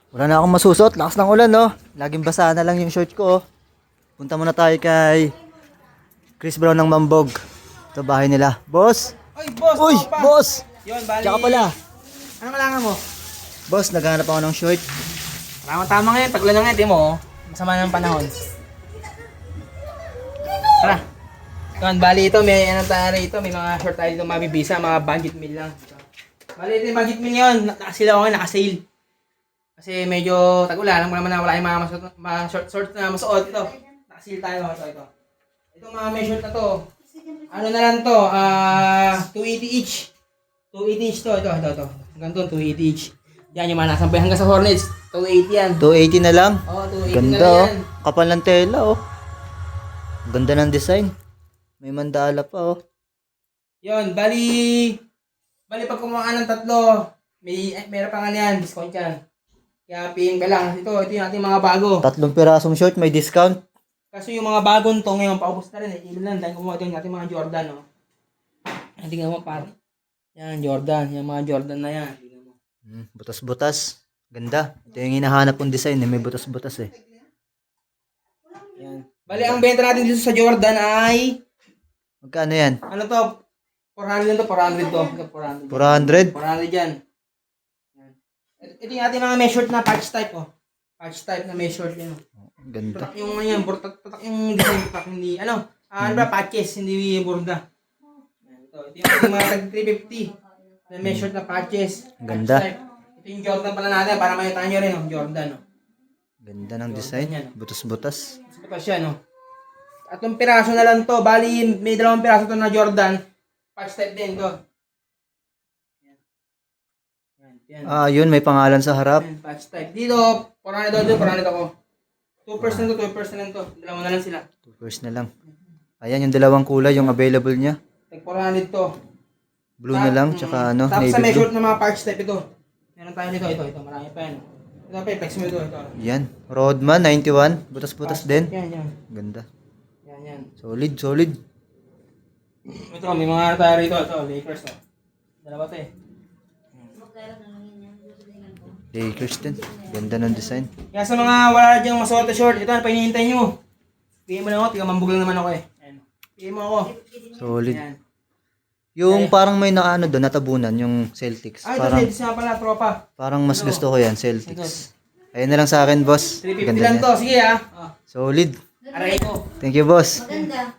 Wala na akong masusot. Lakas ng ulan, no? Laging basa na lang yung short ko, oh. Punta muna tayo kay Chris Brown ng Mambog. Ito bahay nila. Boss! Oy, boss! Uy! Opa. Boss! Yun, bali. Tsaka pala. Ano kailangan mo? Boss, naghahanap ako ng short. Tama ngayon, taglan na ngayon, di mo, oh. Masama na ng panahon. Tara. Yun, bali ito, may ano tayo rito, may mga short tayo dito mabibisa, mga budget meal lang. Bali ito yung budget meal yun, nakasale ako ngayon, nakasale. Kasi medyo tag-ulan, alam mo naman na wala yung mga short na masuot ito. Nakasale tayo, ito. Itong mga may short na to, ano na lang to, 280 each. 280 each to, ito. Hanggang to, 280 each. Yan yung mga nasampay hanggang sa Hornets, 280 yan. 280 na lang. Oo, 280 Ganda, na lang oh. yan. Kapal ng tela, oh. Ganda ng design. May mandala pa, oh. Yun, bali pag kumuha ka ng tatlo, meron pa nga yan, discount yan. Kaya PM ka lang. Ito yung ating mga bago. 3 pirasong short, may discount. Kasi yung mga bagong to ngayon, paubos na rin. Ilan lang, dahil kumuha ito yung ating mga Jordan, no? Tingnan mo, par. Yan, Jordan. Yung mga Jordan na yan. Tingnan mo. Butas-butas. Ganda. Ito yung hinahanap kong design, eh. May butas-butas, eh. Yan. Bali, ang benta natin dito sa Jordan ay, Magkano yan? ano to? 400 lang to, 400 to. 400? 400 yan. Yan. Ito yung ating mga measured na patch type, oh. Patch type na measured yan, oh. Ganda. Tatak yung yan, tatak yung design, tatak hindi, ano ba, patches, hindi burda. Yan, ito yung ating mga tag 350 na measured na patches. Ganda. Patch type. Ito yung Jordan pala natin, para makita nyo rin, oh. Jordan, oh. Ganda ng design. Butas-butas. Ito siya, no. At yung piraso na lang to, bali may 2 piraso to na Jordan. Patch type din to. Yan. Yun, may pangalan sa harap. Yan, patch type. Dito, 400 doon, 400 ako. 2% to, 2% lang to. Dalawa na lang sila. 2 na lang. Ayan, yung dalawang kulay, yung available niya. Tag 400 to. Blue na lang, tsaka ano, Tapos sa navy measured blue. na mga patch type ito. Meron tayo nito, ito. Marami pa yan. Ito pa, flex mo ito. Yan. Rodman, 91. Butas-butas din. Yan. Ganda. Yan. Solid. Ito, may mga tayo rito. Ito, Lakers to. Dalawa to eh. Lakers din. Ganda ng design. Kaya sa mga wala dyang masuot na short, ito, ano pa hinihintay nyo? PM mo lang ako, tiga mambug lang naman ako eh. Ayan. PM mo ako. Solid. Yan. Yung parang may naano doon, natabunan, yung Celtics. Ito, Parang, Celtics nga pala, tropa. parang mas gusto ko yan, Celtics. Ayun na lang sa akin, boss. 350 Ganda lang niya. to, sige ah. Solid. Aray ko. Thank you, boss. Maganda.